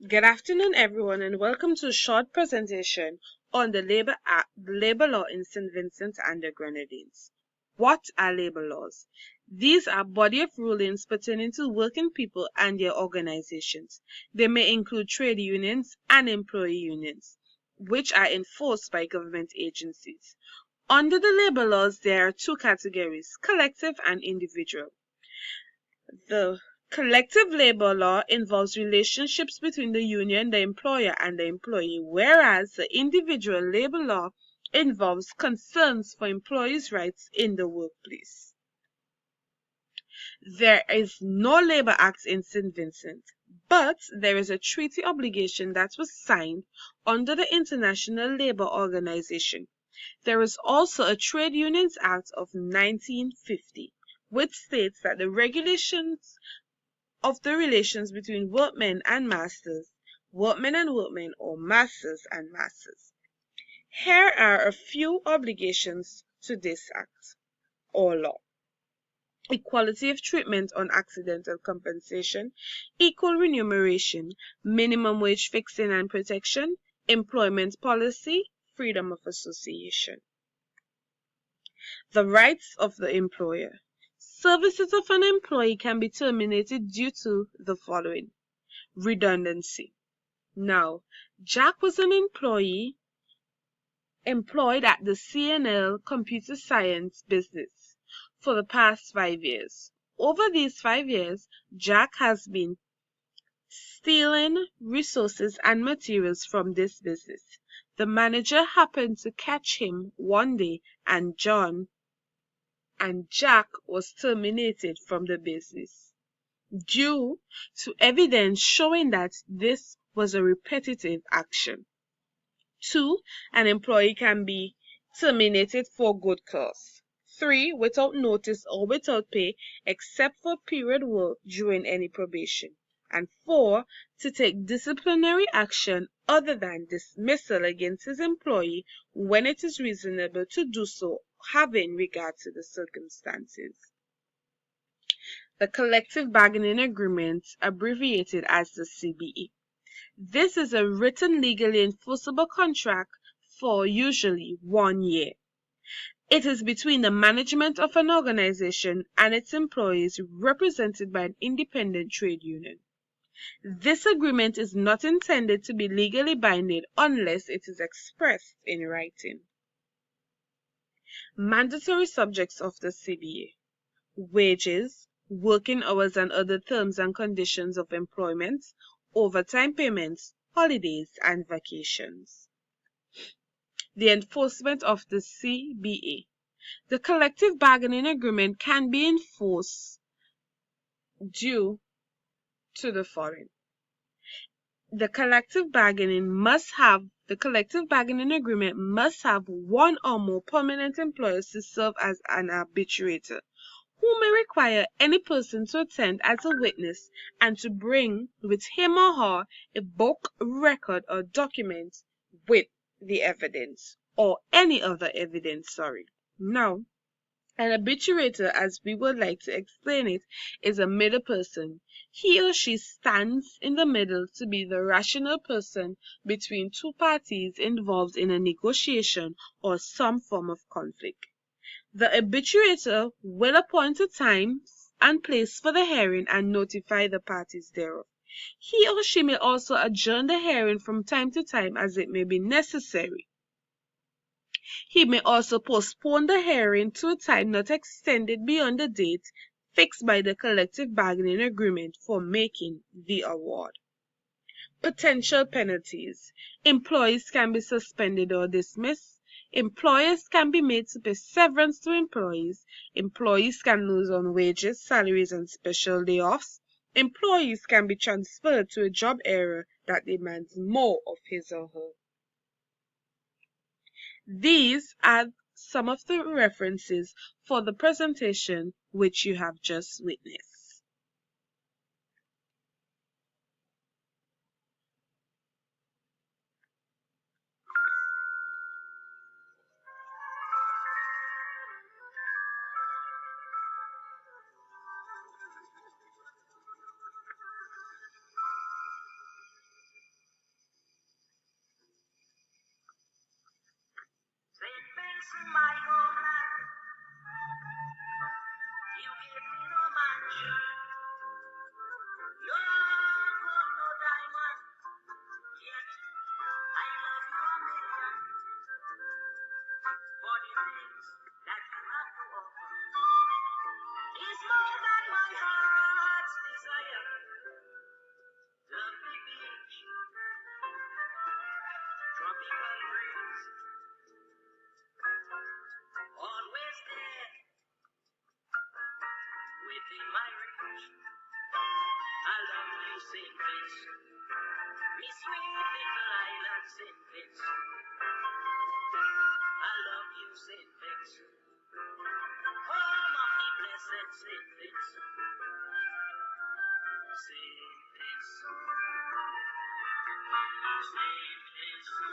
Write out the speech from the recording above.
Good afternoon, everyone, and welcome to a short presentation on the labor law in St. Vincent and the Grenadines. What are labor laws? These are body of rulings pertaining to working people and their organizations. They may include trade unions and employee unions, which are enforced by government agencies. Under the labor laws, there are two categories: collective and individual. The collective labor law involves relationships between the union, the employer, and the employee, whereas the individual labor law involves concerns for employees' rights in the workplace. There is no Labor Act in St. Vincent, but there is a treaty obligation that was signed under the International Labour Organization. There is also a Trade Unions Act of 1950, which states that the regulations of the relations between workmen and masters, workmen and workmen, or masters and masters. Here are a few obligations to this act or law: equality of treatment on accidental compensation, equal remuneration, minimum wage fixing and protection, employment policy, freedom of association. The rights of the employer. Services of an employee can be terminated due to the following: redundancy. Now, Jack was an employee employed at the CNL Computer Science business for the past 5 years. Over these 5 years, Jack has been stealing resources and materials from this business. The manager happened to catch him one day, and Jack was terminated from the business due to evidence showing that this was a repetitive action. 2. An employee can be terminated for good cause. 3. Without notice or without pay except for period work during any probation. And 4. To take disciplinary action other than dismissal against his employee when it is reasonable to do so, having regard to the circumstances. The collective bargaining agreement, abbreviated as the CBA. This is a written, legally enforceable contract for usually 1 year. It is between the management of an organization and its employees represented by an independent trade union. This agreement is not intended to be legally binding unless it is expressed in writing. Mandatory subjects of the CBA: wages, working hours and other terms and conditions of employment, overtime payments, holidays, and vacations. The enforcement of the CBA. The collective bargaining agreement can be enforced due to the following: the collective bargaining agreement must have one or more permanent employers to serve as an arbitrator, who may require any person to attend as a witness and to bring with him or her a book, record, or document with the evidence, or any other evidence, Now, an arbitrator, as we would like to explain it, is a middle person. He or she stands in the middle to be the rational person between two parties involved in a negotiation or some form of conflict. The arbitrator will appoint a time and place for the hearing and notify the parties thereof. He or she may also adjourn the hearing from time to time as it may be necessary. He may also postpone the hearing to a time not extended beyond the date fixed by the collective bargaining agreement for making the award. Potential penalties. Employees can be suspended or dismissed. Employers can be made to pay severance to employees. Employees can lose on wages, salaries, and special day offs. Employees can be transferred to a job area that demands more of his or her. These are some of the references for the presentation which you have just witnessed. you, St. Vince. Me sweet little island, St. Vince. I love you, St. Vince. Home of the blessed St. Vince. St. Vince. St. Vince.